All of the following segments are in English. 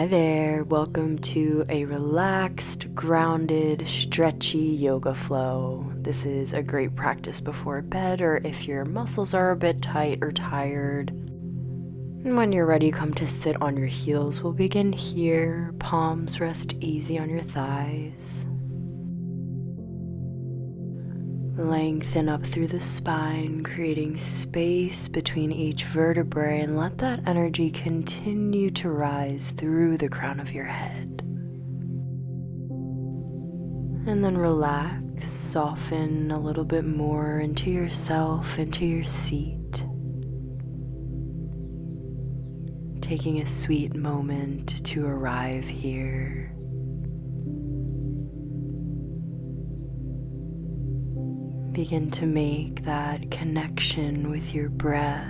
Hi there, welcome to a relaxed, grounded, stretchy yoga flow. This is a great practice before bed or if your muscles are a bit tight or tired. And when you're ready, come to sit on your heels. We'll begin here, palms rest easy on your thighs. Lengthen up through the spine, creating space between each vertebrae, and let that energy continue to rise through the crown of your head. And then relax, soften a little bit more into yourself, into your seat. Taking a sweet moment to arrive here. Begin to make that connection with your breath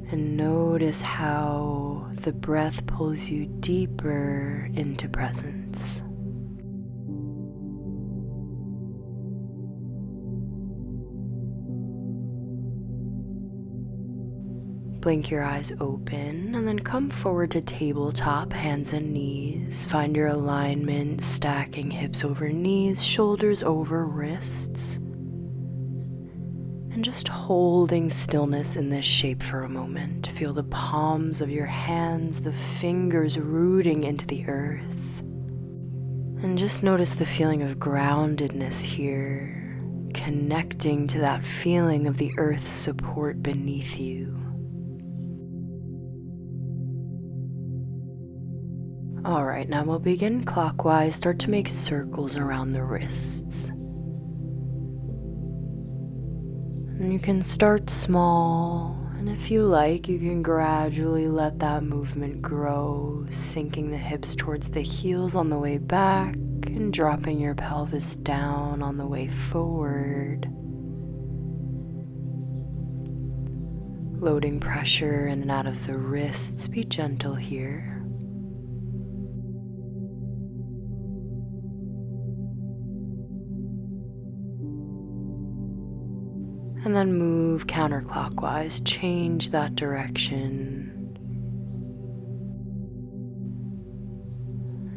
and notice how the breath pulls you deeper into presence. Blink your eyes open and then come forward to tabletop, hands and knees. Find your alignment, stacking hips over knees, shoulders over wrists. And just holding stillness in this shape for a moment. Feel the palms of your hands, the fingers rooting into the earth. And just notice the feeling of groundedness here, connecting to that feeling of the earth's support beneath you. Alright, now we'll begin clockwise. Start to make circles around the wrists. And you can start small, and if you like, you can gradually let that movement grow, sinking the hips towards the heels on the way back and dropping your pelvis down on the way forward. Loading pressure in and out of the wrists, be gentle here. And then move counterclockwise, change that direction.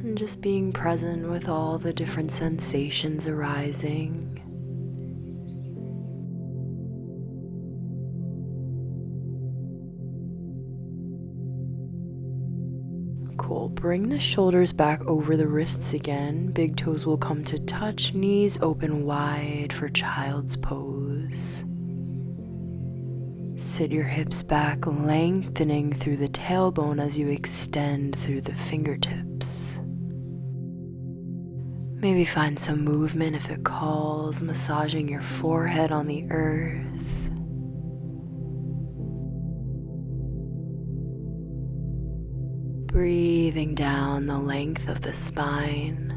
And just being present with all the different sensations arising. Cool. Bring the shoulders back over the wrists again. Big toes will come to touch, knees open wide for child's pose. Sit your hips back, lengthening through the tailbone as you extend through the fingertips. Maybe find some movement if it calls, massaging your forehead on the earth. Breathing down the length of the spine.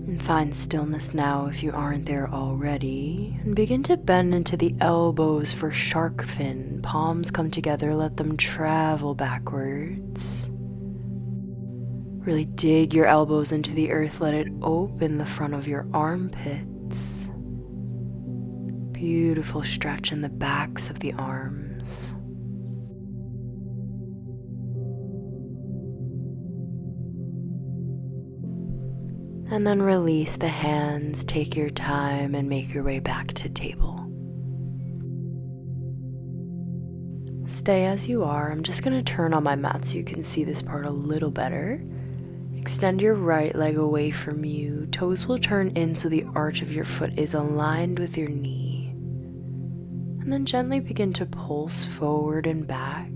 And find stillness now if you aren't there already. And begin to bend into the elbows for shark fin. Palms come together, let them travel backwards. Really dig your elbows into the earth, let it open the front of your armpits. Beautiful stretch in the backs of the arms. And then release the hands, take your time, and make your way back to table. Stay as you are. I'm just going to turn on my mat so you can see this part a little better. Extend your right leg away from you. Toes will turn in so the arch of your foot is aligned with your knee. And then gently begin to pulse forward and back.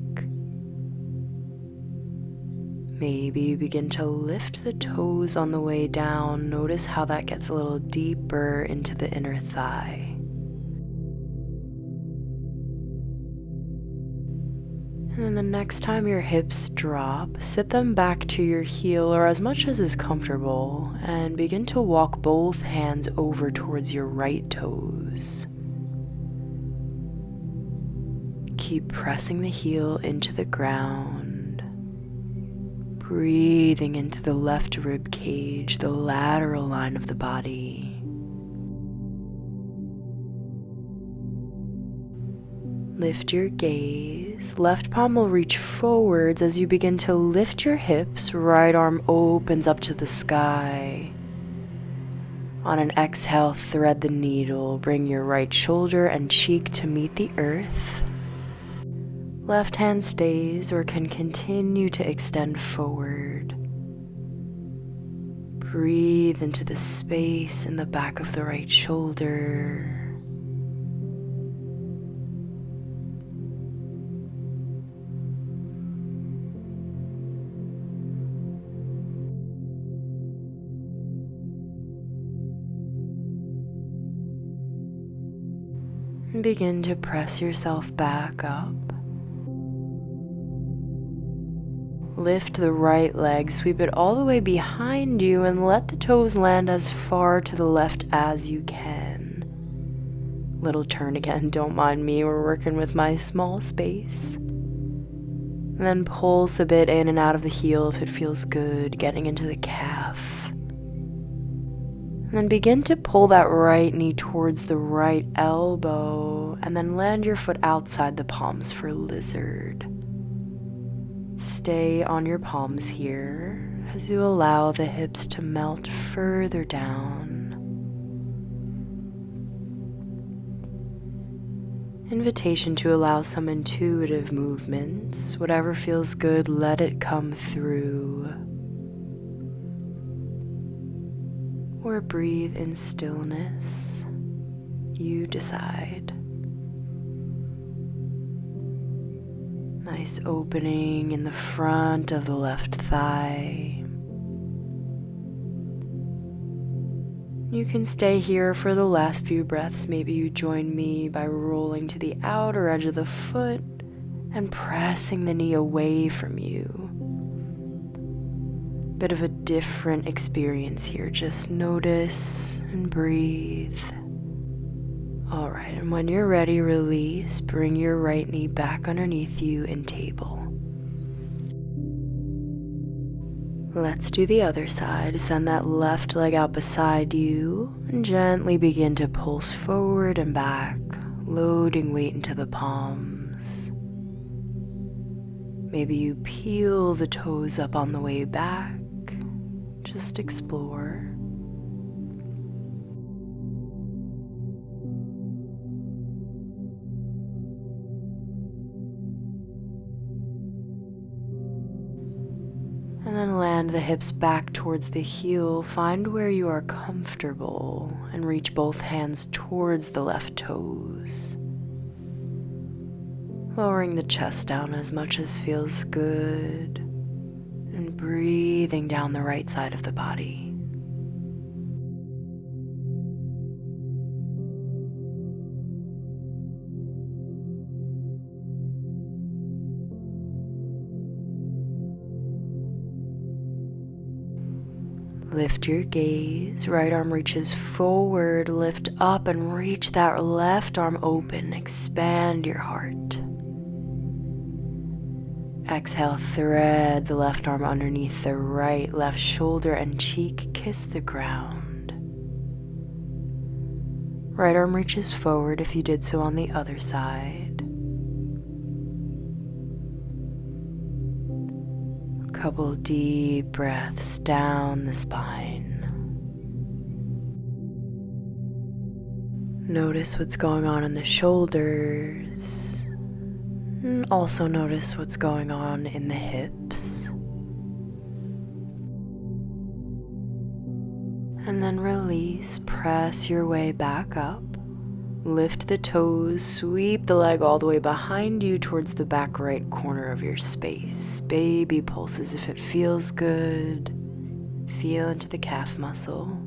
Maybe you begin to lift the toes on the way down. Notice how that gets a little deeper into the inner thigh. And then the next time your hips drop, sit them back to your heel or as much as is comfortable, and begin to walk both hands over towards your right toes. Keep pressing the heel into the ground. Breathing into the left rib cage, the lateral line of the body. Lift your gaze. Left palm will reach forwards as you begin to lift your hips. Right arm opens up to the sky. On an exhale, thread the needle. Bring your right shoulder and cheek to meet the earth. Left hand stays or can continue to extend forward. Breathe into the space in the back of the right shoulder. And begin to press yourself back up. Lift the right leg, sweep it all the way behind you, and let the toes land as far to the left as you can. Little turn again, don't mind me, we're working with my small space. And then pulse a bit in and out of the heel if it feels good, getting into the calf. And then begin to pull that right knee towards the right elbow, and then land your foot outside the palms for lizard. Stay on your palms here as you allow the hips to melt further down. Invitation to allow some intuitive movements. Whatever feels good, let it come through. Or breathe in stillness. You decide. Nice opening in the front of the left thigh. You can stay here for the last few breaths. Maybe you join me by rolling to the outer edge of the foot and pressing the knee away from you. Bit of a different experience here. Just notice and breathe. All right, and when you're ready, release. Bring your right knee back underneath you in table. Let's do the other side. Send that left leg out beside you and gently begin to pulse forward and back, loading weight into the palms. Maybe you peel the toes up on the way back. Just explore. And then land the hips back towards the heel. Find where you are comfortable and reach both hands towards the left toes. Lowering the chest down as much as feels good. And breathing down the right side of the body. Lift your gaze, right arm reaches forward, lift up and reach that left arm open, expand your heart. Exhale, thread the left arm underneath the right, left shoulder and cheek, kiss the ground. Right arm reaches forward if you did so on the other side. Couple deep breaths down the spine. Notice what's going on in the shoulders. And also notice what's going on in the hips. And then release, press your way back up. Lift the toes, sweep the leg all the way behind you towards the back right corner of your space. Baby pulses if it feels good. Feel into the calf muscle.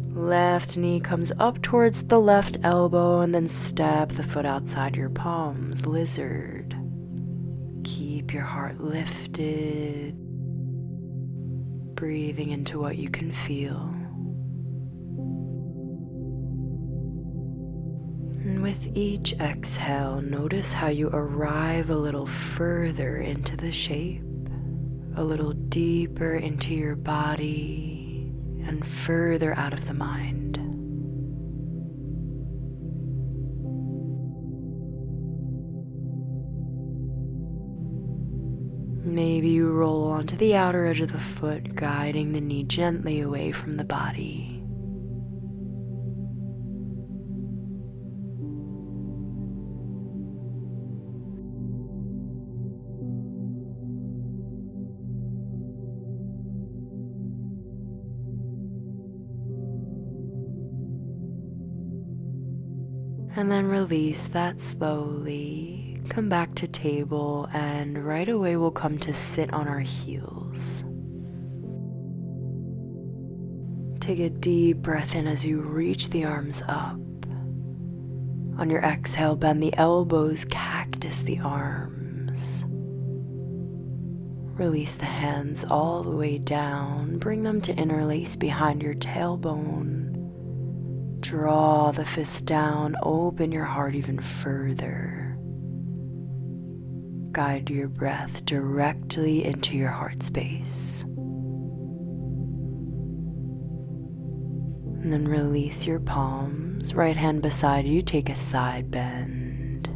Left knee comes up towards the left elbow and then step the foot outside your palms, lizard. Keep your heart lifted, breathing into what you can feel. And with each exhale, notice how you arrive a little further into the shape, a little deeper into your body and further out of the mind. Maybe you roll onto the outer edge of the foot, guiding the knee gently away from the body. And then release that slowly. Come back to table, and right away we'll come to sit on our heels. Take a deep breath in as you reach the arms up. On your exhale, bend the elbows, cactus the arms. Release the hands all the way down. Bring them to interlace behind your tailbone. Draw the fist down, open your heart even further. Guide your breath directly into your heart space. And then release your palms. Right hand beside you, take a side bend.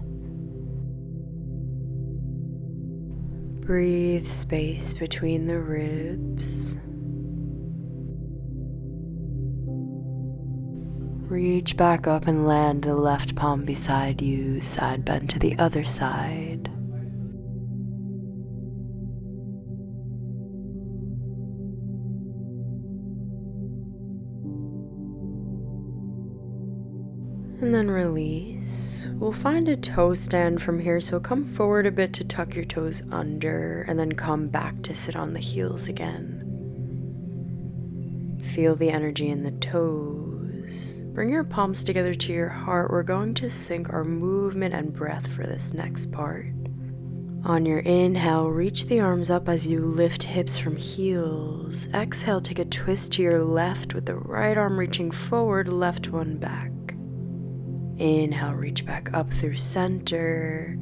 Breathe space between the ribs. Reach back up and land the left palm beside you, side bend to the other side. And then release. We'll find a toe stand from here, so come forward a bit to tuck your toes under, and then come back to sit on the heels again. Feel the energy in the toes. Bring your palms together to your heart. We're going to sync our movement and breath for this next part. On your inhale, reach the arms up as you lift hips from heels. Exhale, take a twist to your left with the right arm reaching forward, left one back. Inhale, reach back up through center.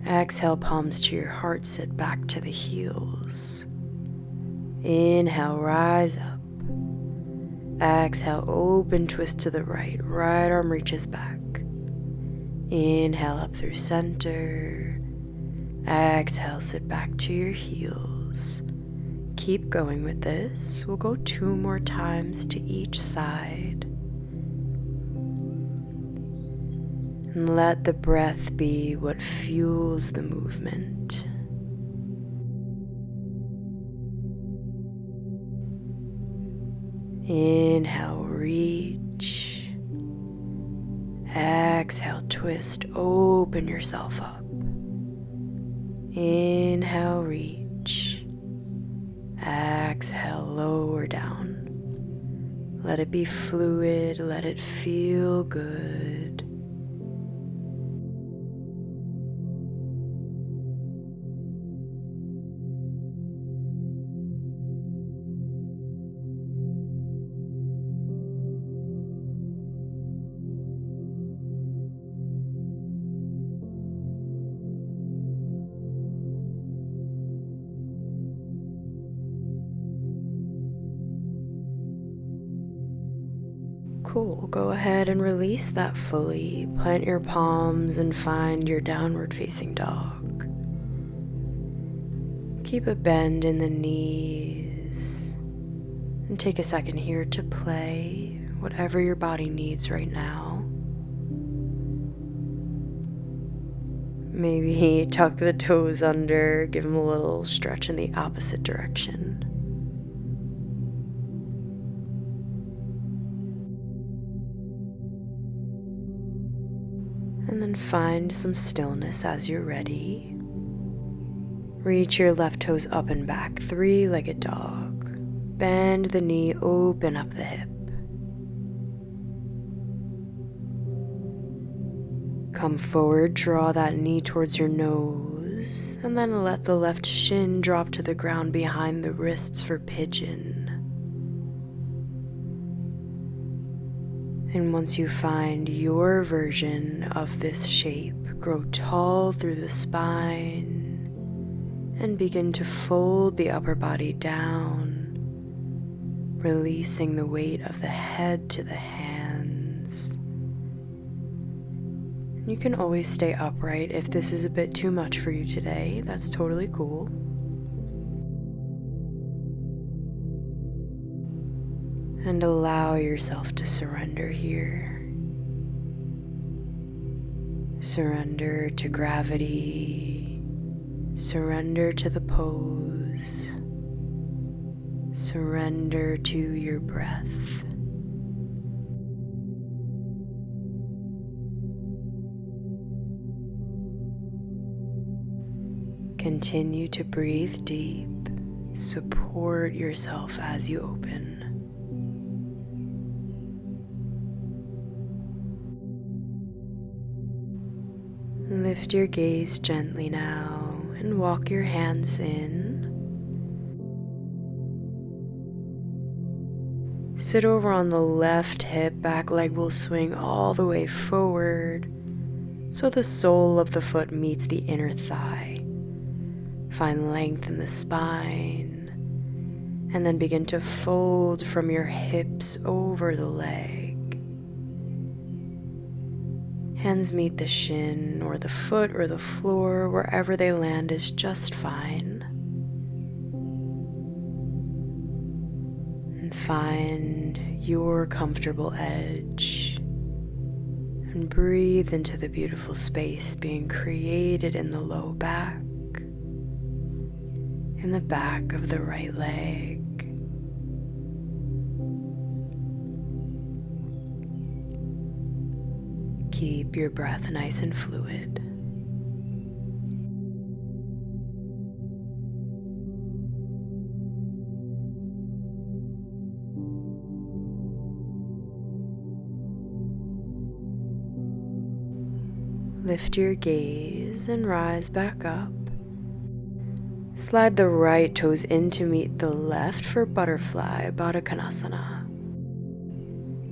Exhale, palms to your heart, sit back to the heels. Inhale, rise up. Exhale, open twist to the right. Right arm reaches back. Inhale up through center. Exhale, sit back to your heels. Keep going with this. We'll go 2 more times to each side. And let the breath be what fuels the movement. Inhale, reach. Exhale, twist, open yourself up. Inhale, reach. Exhale, lower down. Let it be fluid, let it feel good. Cool, go ahead and release that fully. Plant your palms and find your downward facing dog. Keep a bend in the knees and take a second here to play whatever your body needs right now. Maybe tuck the toes under, give them a little stretch in the opposite direction. And then find some stillness as you're ready. Reach your left toes up and back, 3-legged dog. Bend the knee, open up the hip. Come forward, draw that knee towards your nose, and then let the left shin drop to the ground behind the wrists for pigeon. And once you find your version of this shape, grow tall through the spine And begin to fold the upper body down, releasing the weight of the head to the hands. You can always stay upright if this is a bit too much for you today. That's totally cool. And allow yourself to surrender here. Surrender to gravity. Surrender to the pose. Surrender to your breath. Continue to breathe deep. Support yourself as you open. Lift your gaze gently now and walk your hands in. Sit over on the left hip, back leg will swing all the way forward so the sole of the foot meets the inner thigh. Find length in the spine and then begin to fold from your hips over the leg. Hands meet the shin or the foot or the floor, wherever they land is just fine. And find your comfortable edge. And breathe into the beautiful space being created in the low back, in the back of the right leg. Keep your breath nice and fluid. Lift your gaze and rise back up. Slide the right toes in to meet the left for butterfly, Baddha Konasana.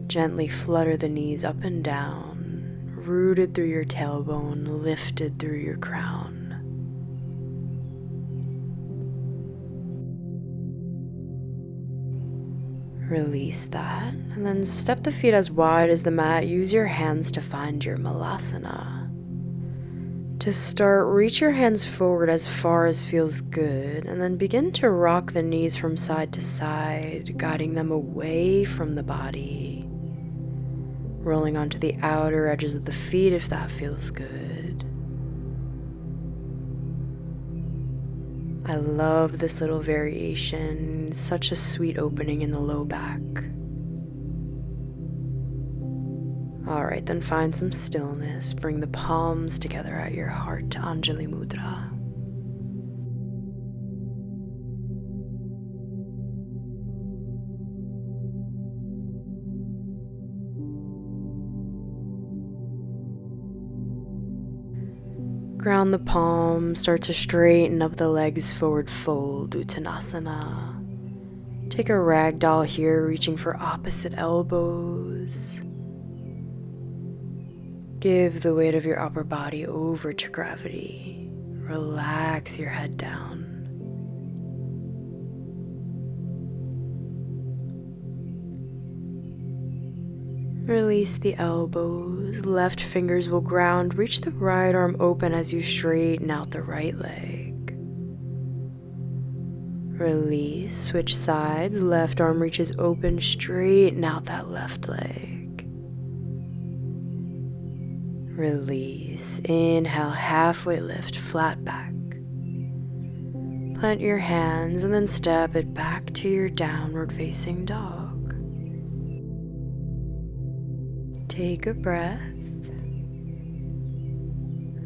Gently flutter the knees up and down. Rooted through your tailbone, lifted through your crown. Release that, and then step the feet as wide as the mat. Use your hands to find your malasana. To start, reach your hands forward as far as feels good, and then begin to rock the knees from side to side, guiding them away from the body. Rolling onto the outer edges of the feet if that feels good. I love this little variation. Such a sweet opening in the low back. Alright, then find some stillness. Bring the palms together at your heart to Anjali Mudra. Ground the palms, start to straighten up the legs, forward fold, Uttanasana. Take a ragdoll here, reaching for opposite elbows. Give the weight of your upper body over to gravity. Relax your head down. Release the elbows, left fingers will ground, reach the right arm open as you straighten out the right leg. Release, switch sides, left arm reaches open, straighten out that left leg. Release, inhale, halfway lift, flat back. Plant your hands and then step it back to your downward facing dog. Take a breath,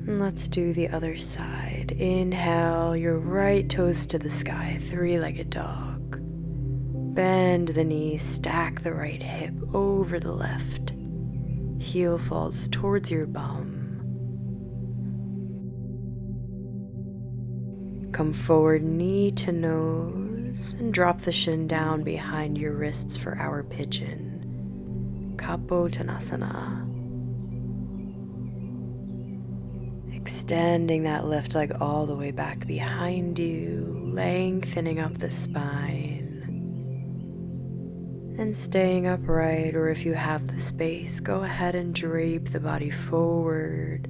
and let's do the other side. Inhale, your right toes to the sky, three-legged dog. Bend the knees, stack the right hip over the left. Heel falls towards your bum. Come forward, knee to nose, and drop the shin down behind your wrists for our pigeon. Kapottanasana. Extending that left leg all the way back behind you, lengthening up the spine. And staying upright, or if you have the space, go ahead and drape the body forward,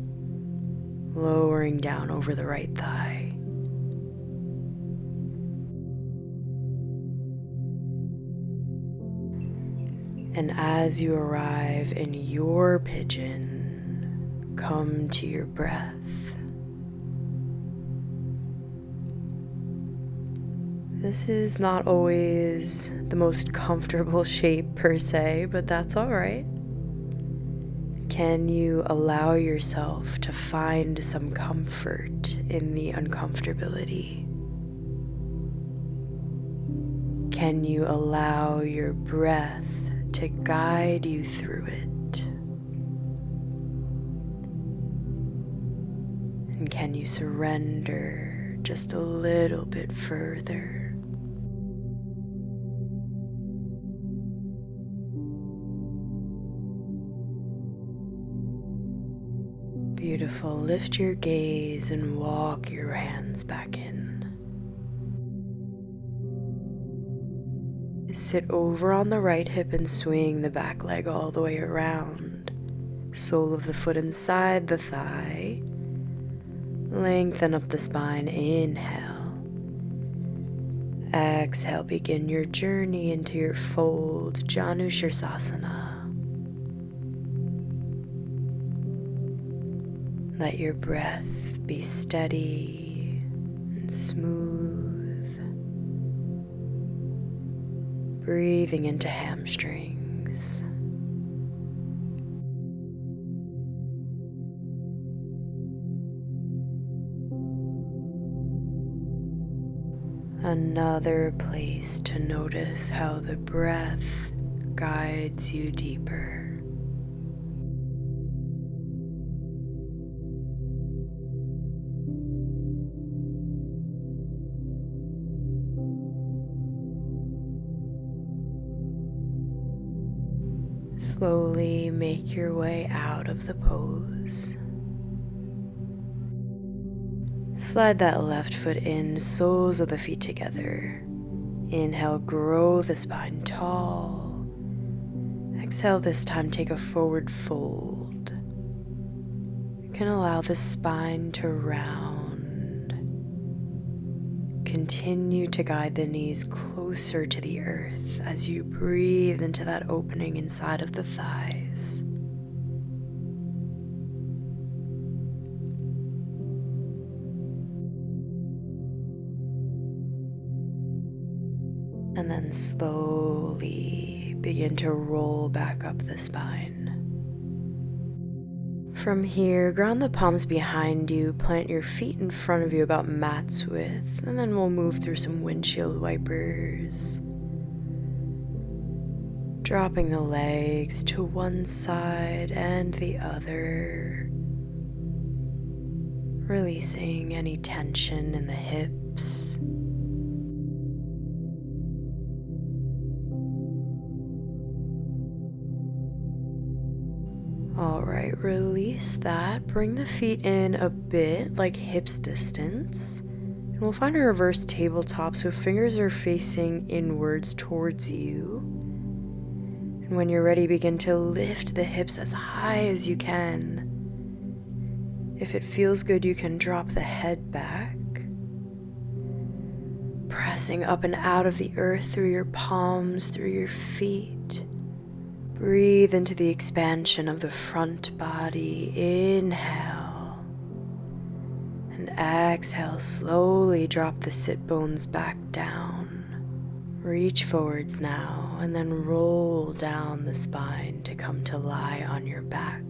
lowering down over the right thigh. And as you arrive in your pigeon, come to your breath. This is not always the most comfortable shape per se, but that's all right. Can you allow yourself to find some comfort in the uncomfortability? Can you allow your breath to guide you through it? And can you surrender just a little bit further? Beautiful. Lift your gaze and walk your hands back in. Sit over on the right hip and swing the back leg all the way around. Sole of the foot inside the thigh. Lengthen up the spine. Inhale. Exhale. Begin your journey into your fold, Janushirasana. Let your breath be steady and smooth. Breathing into hamstrings. Another place to notice how the breath guides you deeper. Slowly make your way out of the pose. Slide that left foot in, soles of the feet together. Inhale, grow the spine tall. Exhale, this time take a forward fold. You can allow the spine to round. Continue to guide the knees closer to the earth as you breathe into that opening inside of the thighs. And then slowly begin to roll back up the spine. From here, ground the palms behind you, plant your feet in front of you about mat's width, and then we'll move through some windshield wipers. Dropping the legs to one side and the other. Releasing any tension in the hips. Alright, release that. Bring the feet in a bit, like hips distance. And we'll find a reverse tabletop so fingers are facing inwards towards you. And when you're ready, begin to lift the hips as high as you can. If it feels good, you can drop the head back. Pressing up and out of the earth through your palms, through your feet. Breathe into the expansion of the front body. Inhale. And exhale, slowly drop the sit bones back down. Reach forwards now and then roll down the spine to come to lie on your back.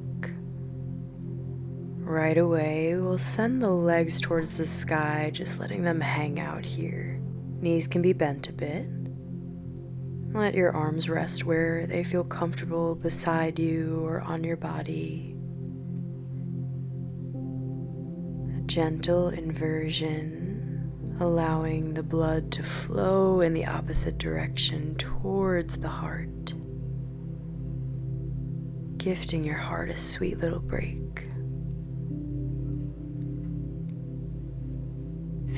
Right away, we'll send the legs towards the sky, just letting them hang out here. Knees can be bent a bit. Let your arms rest where they feel comfortable beside you or on your body. A gentle inversion, allowing the blood to flow in the opposite direction towards the heart. Gifting your heart a sweet little break.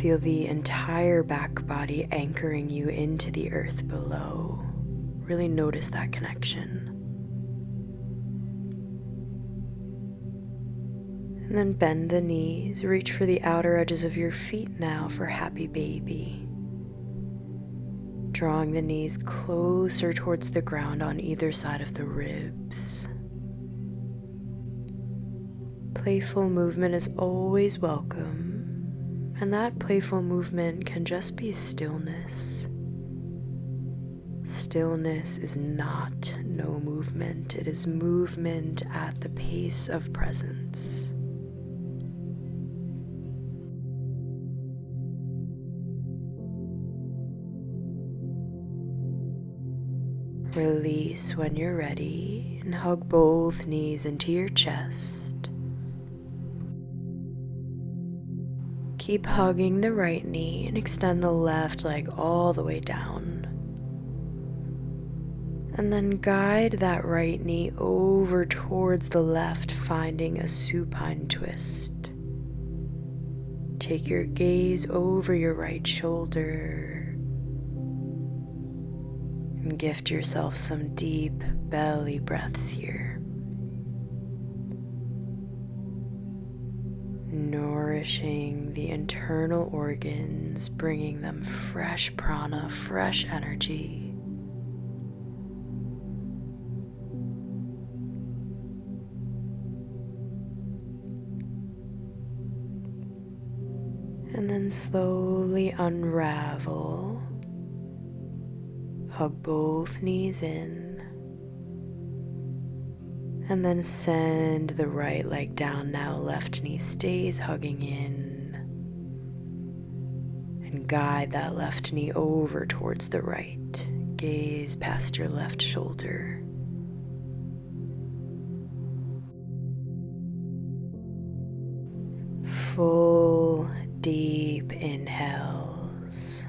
Feel the entire back body anchoring you into the earth below. Really notice that connection. And then bend the knees, reach for the outer edges of your feet now for happy baby. Drawing the knees closer towards the ground on either side of the ribs. Playful movement is always welcome, and that playful movement can just be stillness. Stillness is not no movement, it is movement at the pace of presence. Release when you're ready and hug both knees into your chest. Keep hugging the right knee and extend the left leg all the way down. And then guide that right knee over towards the left, finding a supine twist. Take your gaze over your right shoulder. And gift yourself some deep belly breaths here. Nourishing the internal organs, bringing them fresh prana, fresh energy. And then slowly unravel. Hug both knees in, and then send the right leg down. Now left knee stays hugging in, and guide that left knee over towards the right. Gaze past your left shoulder. Full, deep inhales.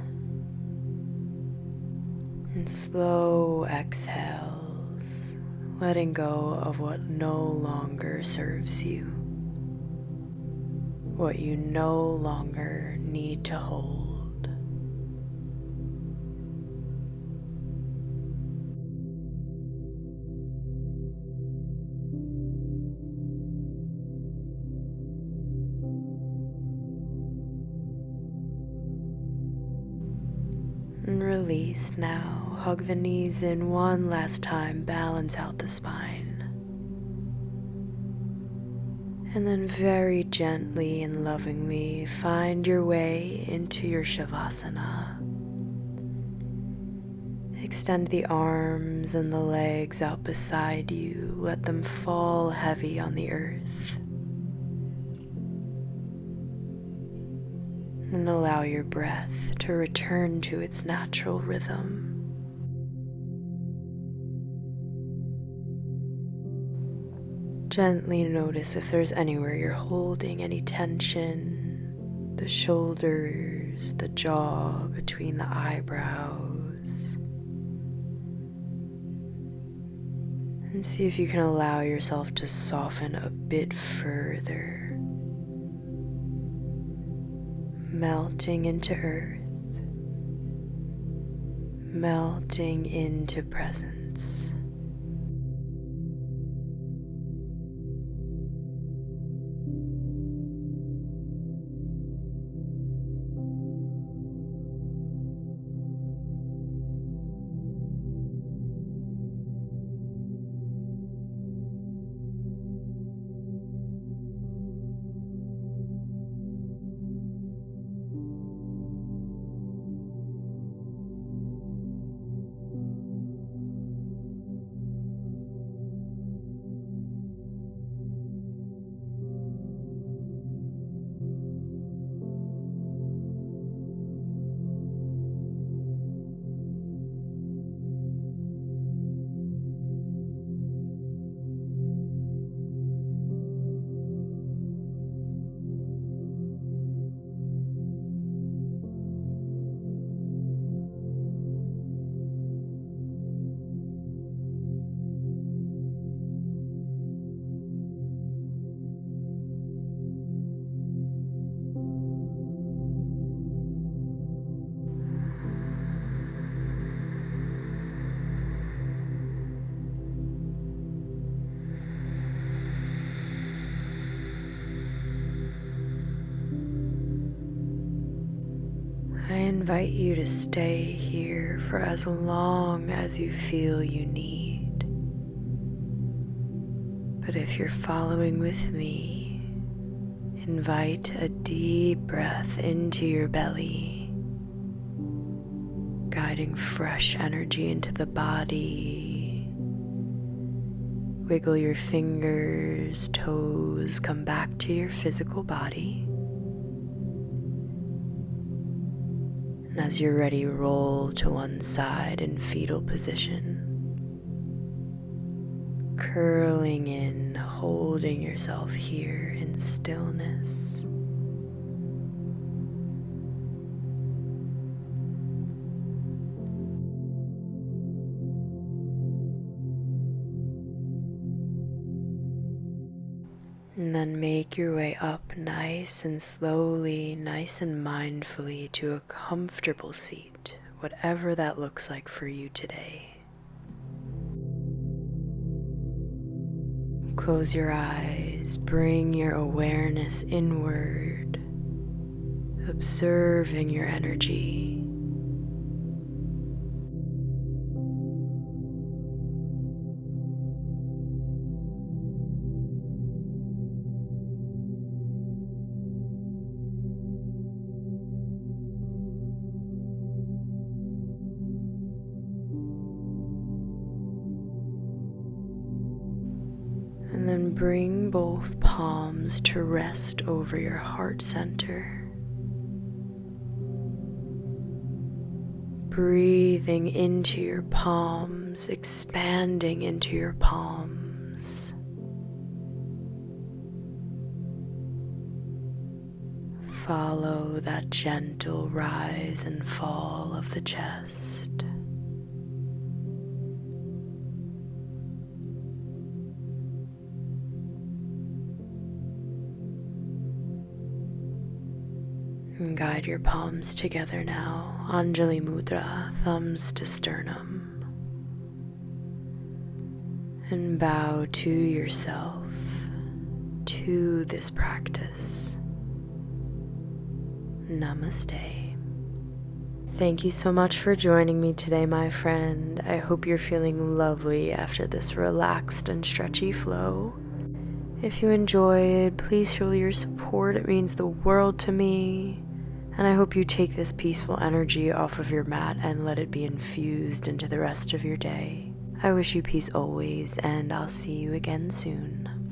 And slow exhales, letting go of what no longer serves you, what you no longer need to hold. And release now. Hug the knees in one last time, balance out the spine. And then very gently and lovingly find your way into your Savasana. Extend the arms and the legs out beside you. Let them fall heavy on the earth. And allow your breath to return to its natural rhythm. Gently notice if there's anywhere you're holding any tension, the shoulders, the jaw, between the eyebrows. And see if you can allow yourself to soften a bit further. Melting into earth, melting into presence. invite you to stay here for as long as you feel you need. But if you're following with me, invite a deep breath into your belly, guiding fresh energy into the body. Wiggle your fingers, toes, come back to your physical body. And as you're ready, roll to one side in fetal position. Curling in, holding yourself here in stillness. And then make your way up nice and slowly, nice and mindfully to a comfortable seat, whatever that looks like for you today. Close your eyes, bring your awareness inward, observing your energy. And then bring both palms to rest over your heart center. Breathing into your palms, expanding into your palms. Follow that gentle rise and fall of the chest. And guide your palms together now, Anjali Mudra, thumbs to sternum. And bow to yourself, to this practice. Namaste. Thank you so much for joining me today, my friend. I hope you're feeling lovely after this relaxed and stretchy flow. If you enjoyed, please show your support. It means the world to me. And I hope you take this peaceful energy off of your mat and let it be infused into the rest of your day. I wish you peace always, and I'll see you again soon.